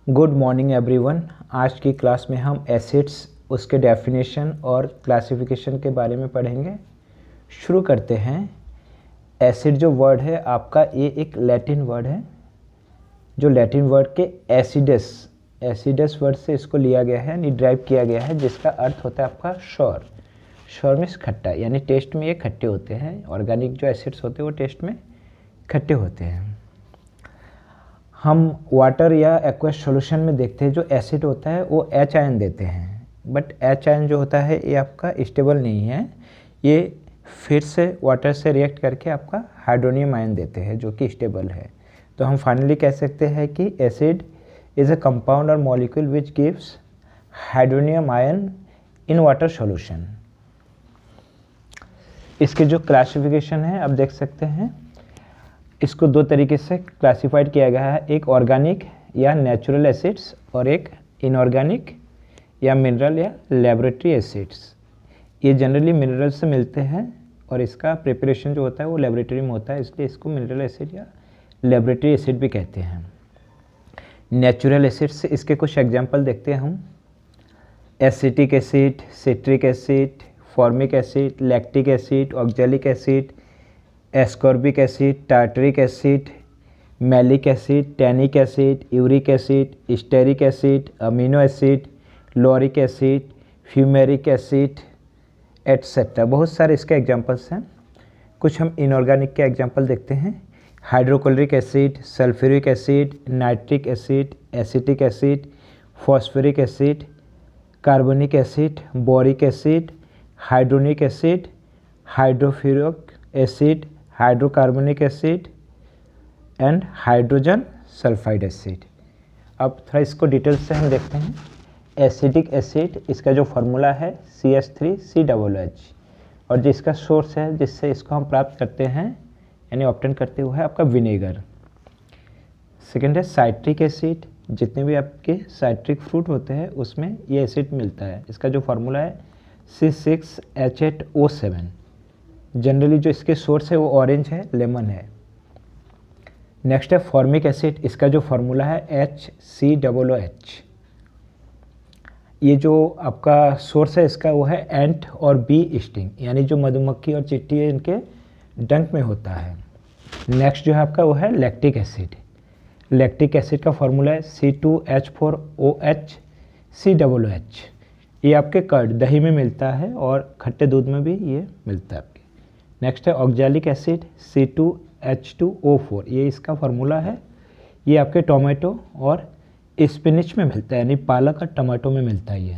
Good morning everyone. आज की class में हम एसिड्स, उसके डेफिनेशन और क्लासिफिकेशन के बारे में पढ़ेंगे। शुरू करते हैं। एसिड जो वर्ड है आपका, ये एक लैटिन वर्ड है, जो लैटिन वर्ड के एसिडस वर्ड से इसको लिया गया है, यानी ड्राइव किया गया है, जिसका अर्थ होता है आपका श्योर। श्योर मीन्स खट्टा, यानी टेस्ट में ये खट्टे होते हैं। ऑर्गेनिक जो एसिड्स होते हैं वो टेस्ट में खट्टे होते हैं। हम वाटर या एक्वस सॉल्यूशन में देखते हैं जो एसिड होता है वो H आयन देते हैं, बट H आयन जो होता है ये आपका स्टेबल नहीं है। ये फिर से वाटर से रिएक्ट करके आपका हाइड्रोनियम आयन देते हैं जो कि स्टेबल है। तो हम फाइनली कह सकते हैं कि एसिड इज़ अ कंपाउंड और molecule which gives hydronium ion in water solution. इसके जो क्लासिफिकेशन है आप देख सकते हैं, इसको दो तरीके से क्लासिफाइड किया गया है, एक ऑर्गेनिक या नेचुरल एसिड्स और एक इनऑर्गेनिक या मिनरल या लेबोरेटरी एसिड्स। ये जनरली मिनरल से मिलते हैं और इसका प्रिपरेशन जो होता है वो लेबोरेटरी में होता है, इसलिए इसको मिनरल एसिड या लेबोरेटरी एसिड भी कहते हैं। नेचुरल एसिड्स से इसके कुछ एग्जांपल देखते हैं हम। Acetic acid, citric acid, formic acid, lactic acid, oxalic acid, ascorbic acid, tartaric acid, malic acid, tannic acid, uric acid, stearic acid, amino acid, Lorik acid, fumaric acid etcetera. बहुत सारे इसके examples हैं। कुछ हम इनऑर्गेनिक के एग्जांपल देखते हैं। Hydrochloric acid, sulphuric acid, nitric acid, acetic acid, phosphoric acid, carbonic acid, boric acid, hydronic acid, hydrofluoric acid, hydrocarbonic acid and hydrogen sulphide acid. अब थोड़ा इसको डिटेल से हम देखते हैं। एसिटिक एसिड, इसका जो फार्मूला है CH3COOH, और जिसका सोर्स है जिससे इसको हम प्राप्त करते हैं यानी ऑब्टेन करते हुए आपका विनेगर। सेकेंड है साइट्रिक एसिड, जितने भी आपके साइट्रिक फ्रूट होते हैं उसमें ये एसिड मिलता है। इसका जो फार्मूला है C6H8O7। जनरली जो इसके सोर्स है वो ऑरेंज है, लेमन है। नेक्स्ट है फॉर्मिक एसिड, इसका जो फार्मूला है HCOOH। ये जो आपका सोर्स है इसका वो है एंट और बी स्टिंग, यानी जो मधुमक्खी और चींटी है इनके डंक में होता है। नेक्स्ट जो है आपका वो है लैक्टिक एसिड। लैक्टिक एसिड का फार्मूला है C2H4OH COOH। ये आपके कर्ड, दही में मिलता है और खट्टे दूध में भी ये मिलता है आपके। नेक्स्ट है ऑक्जेलिक एसिड C2H2O4। ये इसका फार्मूला है। ये आपके टोमेटो और स्पिनिच में मिलता है, यानी पालक और टमाटो में मिलता है ये।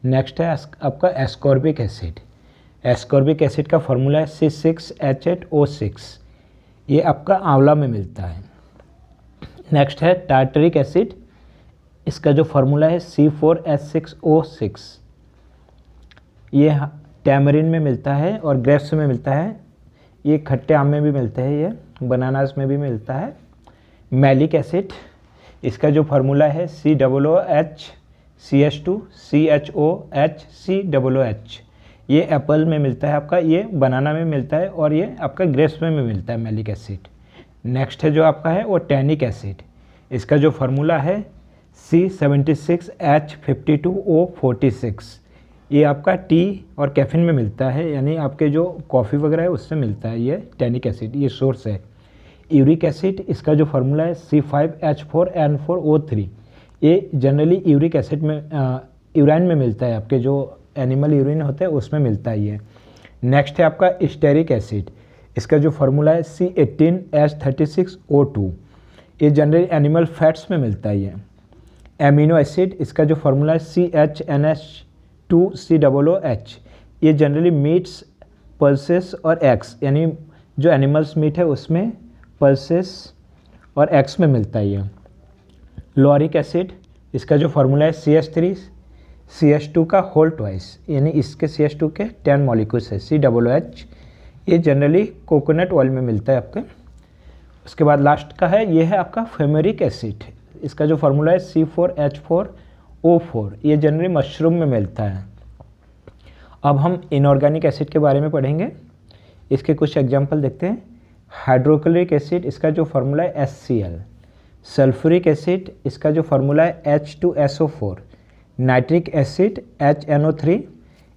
नेक्स्ट है आपका एस्कॉर्बिक एसिड। एस्कॉर्बिक एसिड का फार्मूला है C6H8O6। ये आपका आंवला में मिलता है। नेक्स्ट है टार्टरिक एसिड, इसका जो फार्मूला है C4H6O6। ये टैमरिन में मिलता है और ग्रेप्स में मिलता है। ये खट्टे आम में भी मिलते हैं, ये बनानास में भी मिलता है। मैलिक एसिड, इसका जो फार्मूला है COOH-CH2CHOHCOOH। ये एप्पल में मिलता है आपका, ये बनाना में मिलता है और ये आपका ग्रेप्स में मिलता है मैलिक एसिड। नेक्स्ट है जो आपका है वो टैनिक एसिड। इसका जो फार्मूला है C76H52O46। ये आपका टी और कैफीन में मिलता है, यानी आपके जो कॉफ़ी वगैरह है उससे मिलता है ये टैनिक एसिड, ये सोर्स है। यूरिक एसिड, इसका जो फार्मूला है C5H4N4O3। ये जनरली यूरिक एसिड में यूराइन में मिलता है, आपके जो एनिमल यूरिन होते हैं उसमें मिलता है ये। नेक्स्ट है आपका स्टेरिक एसिड। इसका जो फार्मूला है C18H36O2। ये जनरली एनिमल फैट्स में मिलता है ये। एमिनो एसिड, इसका जो फार्मूला है CHNH2COOH। ये जनरली मीट्स, पल्सेस और एग्स, यानी जो एनिमल्स मीट है उसमें पल्सेस और एग्स में मिलता है ये। लोरिक एसिड, इसका जो फार्मूला है CH3CH2 का होल ट्वाइस, यानी इसके CH2 के 10 मॉलिक्यूल्स है COOH। ये जनरली कोकोनट ऑयल में मिलता है आपके। उसके बाद लास्ट का है, ये है आपका फ्यूमेरिक एसिड। इसका जो फार्मूला है C4H4O4। ये जनरली मशरूम में मिलता है। अब हम इनऑर्गेनिक एसिड के बारे में पढ़ेंगे। इसके कुछ एग्जांपल देखते हैं। हाइड्रोक्लोरिक एसिड, इसका जो फार्मूला है HCl। सल्फ्यूरिक एसिड, इसका जो फार्मूला है H2SO4, nitric acid HNO3,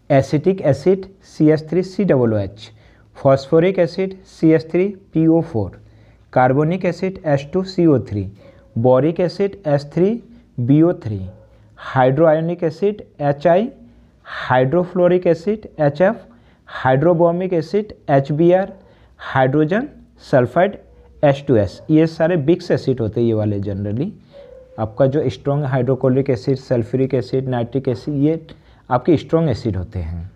acetic acid CH3COOH, phosphoric acid CH3PO4, carbonic acid H2CO3, boric acid H3BO3, hydroiodic acid HI, hydrofluoric acid HF, hydrobromic acid HBr, hydrogen sulphide H2S। ये सारे बिक्स acid होते हैं ये वाले generally. आपका जो strong hydrochloric acid, sulphuric acid, nitric acid, ये आपके स्ट्रॉन्ग एसिड होते हैं।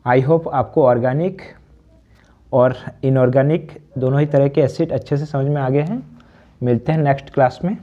आई होप आपको ऑर्गेनिक और इनऑर्गेनिक दोनों ही तरह के एसिड अच्छे से समझ में आ गए हैं। मिलते हैं नेक्स्ट क्लास में।